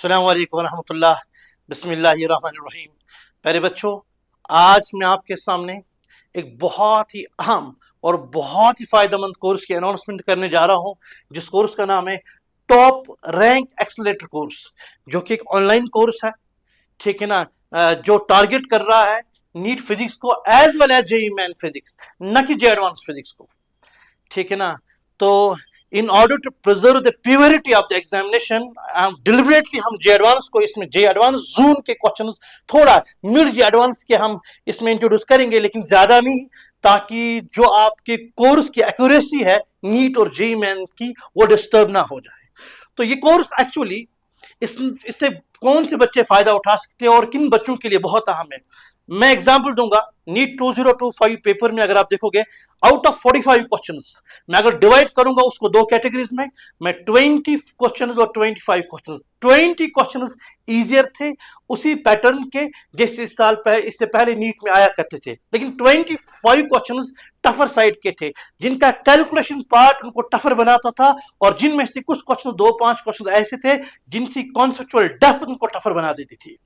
अस्सलाम वालेकुम रहमतुल्लाह बिस्मिल्लाहिर्रहमानिर्रहीम। प्यारे बच्चों, आज मैं आपके सामने एक बहुत ही अहम और बहुत ही फायदेमंद कोर्स की अनाउंसमेंट करने जा रहा हूं, जिस कोर्स का नाम है टॉप रैंक एक्सेलेरेटर कोर्स, जो कि एक ऑनलाइन कोर्स है। ठीक है ना, जो टारगेट कर रहा है नीट फिजिक्स को as well as JEE main physics, न कि जे एडवांस फिजिक्स को। ठीक है ना, तो in order to preserve the purity of the examination deliberately हम जे एडवांस को इसमें जे एडवांस जून के क्वेश्चन थोड़ा मिड जे एडवांस के हम इसमें इंट्रोड्यूस करेंगे, लेकिन ज्यादा नहीं, ताकि जो आपके कोर्स की एक्यूरेसी है नीट और जेईई मेन की वो डिस्टर्ब ना हो जाए। तो ये कोर्स एक्चुअली इससे कौन से बच्चे फायदा उठा सकते हैं और किन बच्चों के लिए बहुत अहम है। मैं एग्जांपल दूंगा। नीट 2025 पेपर में अगर आप देखोगे, आउट ऑफ 45 क्वेश्चंस मैं अगर डिवाइड करूंगा उसको दो कैटेगरीज में, मैं 20 क्वेश्चंस और 25 क्वेश्चंस, 20 क्वेश्चंस इजियर थे उसी पैटर्न के जैसे इस साल इससे पहले नीट में आया करते थे, लेकिन 25 क्वेश्चंस टफर साइड के थे, जिनका कैलकुलेशन पार्ट उनको टफर बनाता था, और जिनमें से कुछ क्वेश्चन 2-5 क्वेश्चन ऐसे थे जिनकी कॉन्सेप्चुअल डेप्थ उनको टफर बना देती थी।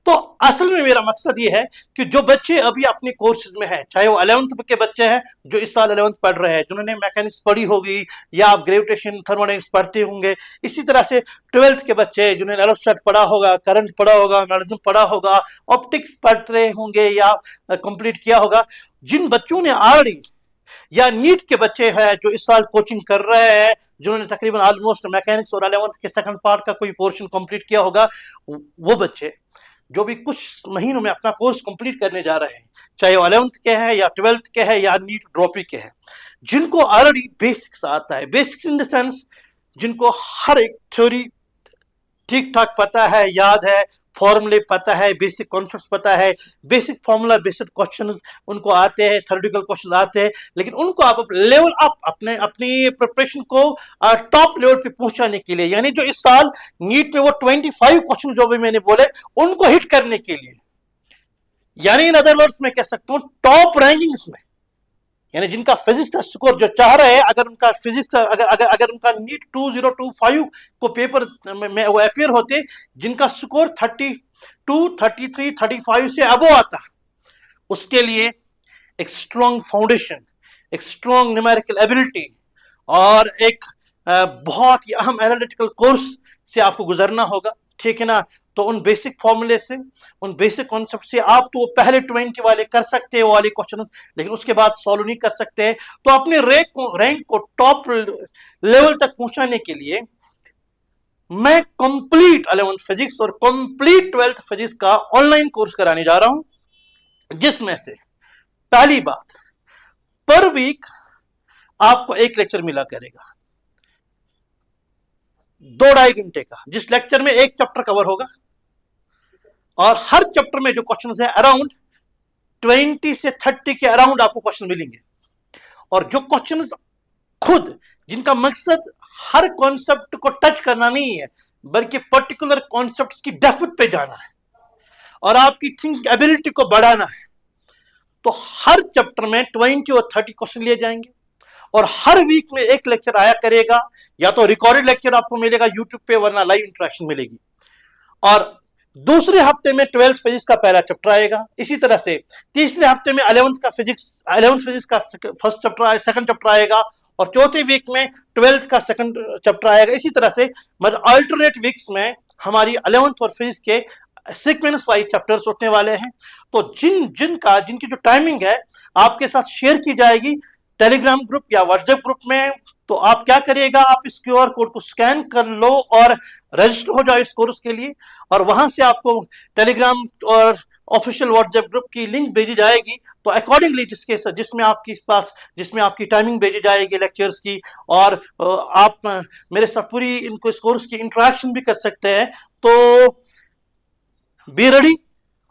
तो असल में मेरा मकसद ये है कि जो बच्चे अभी अपने कोर्सेज में हैं, चाहे वो 11th के बच्चे हैं जो इस साल 11th पढ़ रहे हैं, जिन्होंने मैकेनिक्स पढ़ी होगी या आप ग्रेविटेशन थर्मोडायनेमिक्स पढ़ते होंगे, इसी तरह से 12th के बच्चे जिन्होंने एरोस्टैट पढ़ा होगा, करंट पढ़ा होगा, मैग्नेटिज्म पढ़ा होगा, ऑप्टिक्स पढ़ रहे होंगे या कंप्लीट किया होगा, जिन बच्चों ने ऑलरेडी, या नीट के बच्चे हैं जो इस साल कोचिंग कर रहे हैं, जिन्होंने तकरीबन ऑलमोस्ट मैकेनिक्स और 11th के सेकंड पार्ट का कोई पोर्शन कंप्लीट किया होगा, वो बच्चे जो भी कुछ महीनों में अपना कोर्स कंप्लीट करने जा रहे हैं, चाहे वो 11th के हैं या 12th के हैं या नीट ड्रॉपी के हैं, जिनको ऑलरेडी बेसिक्स आता है, बेसिक्स इन द सेंस जिनको हर एक थ्योरी ठीक ठाक पता है, याद है, फॉर्मूले पता है, बेसिक कॉन्सेप्ट्स पता है, बेसिक फॉर्मूला बेस्ड क्वेश्चंस उनको आते हैं, थ्योरेटिकल क्वेश्चंस आते हैं, लेकिन उनको आप लेवल अप अपनी प्रिपरेशन को टॉप लेवल पे पहुंचाने के लिए, यानी जो इस साल नीट में वो 25 क्वेश्चन जो भी मैंने बोले उनको हिट करने के लिए, यानी इन अदर वर्ड्स में कह सकता हूं टॉप रैंकिंग्स में, यानी जिनका फिजिक्स का स्कोर जो चाह रहे हैं, अगर उनका फिजिक्स का अगर उनका नीट 2025 को पेपर में वो अपियर होते जिनका स्कोर 32, 33, 35 से अबो आता, उसके लिए एक स्ट्रॉन्ग फाउंडेशन, एक स्ट्रॉन्ग न्यूमेरिकल एबिलिटी और एक बहुत ही अहम एनालिटिकल कोर्स से आपको गुजरना होगा। ठीक है ना, तो उन बेसिक फॉर्मूले से, उन बेसिक कॉन्सेप्ट से आप तो पहले 20 वाले कर सकते हैं वो वाले क्वेश्चंस, लेकिन उसके बाद सॉल्व नहीं कर सकते हैं। तो अपने रैंक को टॉप लेवल तक पहुंचाने के लिए मैं कंप्लीट 11th फिजिक्स और कंप्लीट 12th फिजिक्स का ऑनलाइन कोर्स कराने जा रहा हूं, जिसमें से पहली बात, पर वीक आपको एक लेक्चर मिला करेगा 2-2.5 घंटे का, जिस लेक्चर में एक चैप्टर कवर होगा, और हर चैप्टर में जो क्वेश्चन है अराउंड 20 से 30 के अराउंड आपको क्वेश्चन मिलेंगे, और जो क्वेश्चन खुद जिनका मकसद हर कॉन्सेप्ट को टच करना नहीं है, बल्कि पर्टिकुलर कॉन्सेप्ट्स की डेप्थ पे जाना है और आपकी थिंक एबिलिटी को बढ़ाना है, तो हर चैप्टर में 20 और 30 क्वेश्चन लिए जाएंगे, और हर वीक में एक लेक्चर आया करेगा, या तो रिकॉर्डेड लेक्चर आपको मिलेगा यूट्यूब पे, वरना लाइव इंटरेक्शन मिलेगी, और दूसरे हफ्ते में 12th फिजिक्स का पहला चैप्टर आएगा, इसी तरह से तीसरे हफ्ते में 11th फिजिक्स का फर्स्ट चैप्टर, सेकंड चैप्टर आएगा, और चौथे वीक में 12th का सेकंड चैप्टर आएगा। इसी तरह से मतलब अल्टरनेट वीक्स में हमारी 11th और फिजिक्स के सीक्वेंस वाइज चैप्टर्स उठने वाले हैं। तो जिनकी जो टाइमिंग है आपके साथ शेयर की जाएगी टेलीग्राम ग्रुप या व्हाट्सएप ग्रुप में। तो आप क्या करिएगा, आप इस क्यूआर कोड को स्कैन कर लो और रजिस्टर हो जाओ इस कोर्स के लिए, और वहां से आपको टेलीग्राम और ऑफिशियल व्हाट्सएप ग्रुप की लिंक भेजी जाएगी। तो अकॉर्डिंगली जिसमें आपकी टाइमिंग भेजी जाएगी लेक्चर्स की, और आप मेरे साथ पूरी इस कोर्स की इंटरेक्शन भी कर सकते हैं। तो बी रेडी,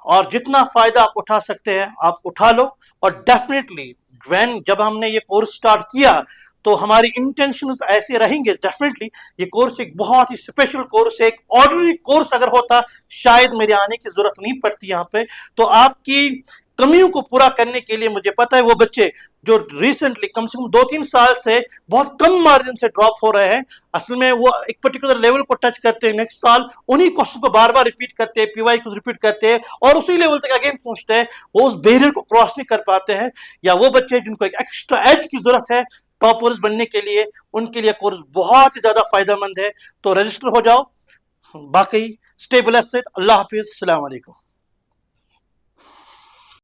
और जितना फायदा आप उठा सकते हैं आप उठा लो, और डेफिनेटली जब हमने ये कोर्स स्टार्ट किया तो हमारी इंटेंशंस ऐसे रहेंगे डेफिनेटली। ये कोर्स एक बहुत ही स्पेशल कोर्स है, एक ऑर्डिनरी कोर्स अगर होता शायद मेरे आने की जरूरत नहीं पड़ती यहाँ पे। तो आपकी कमियों को पूरा करने के लिए, मुझे पता है वो बच्चे जो रिसेंटली कम से कम 2-3 साल से बहुत कम मार्जिन से ड्रॉप हो रहे हैं, असल में वो एक पर्टिकुलर लेवल को टच करते हैं, नेक्स्ट साल उन्हीं क्वेश्चन को बार बार रिपीट करते हैं, पीवाई को रिपीट करते हैं और उसी लेवल तक अगेन पहुंचते हैं, वो उस बैरियर को क्रॉस नहीं कर पाते हैं। या वो बच्चे जिनको एक एक्स्ट्रा एज की जरूरत है टॉपर्स बनने के लिए, उनके लिए कोर्स बहुत ही ज्यादा फायदेमंद है। तो रजिस्टर हो जाओ। बाकी स्टे ब्लेस्ड। अल्लाह हाफिज। अस्सलाम वालेकुम।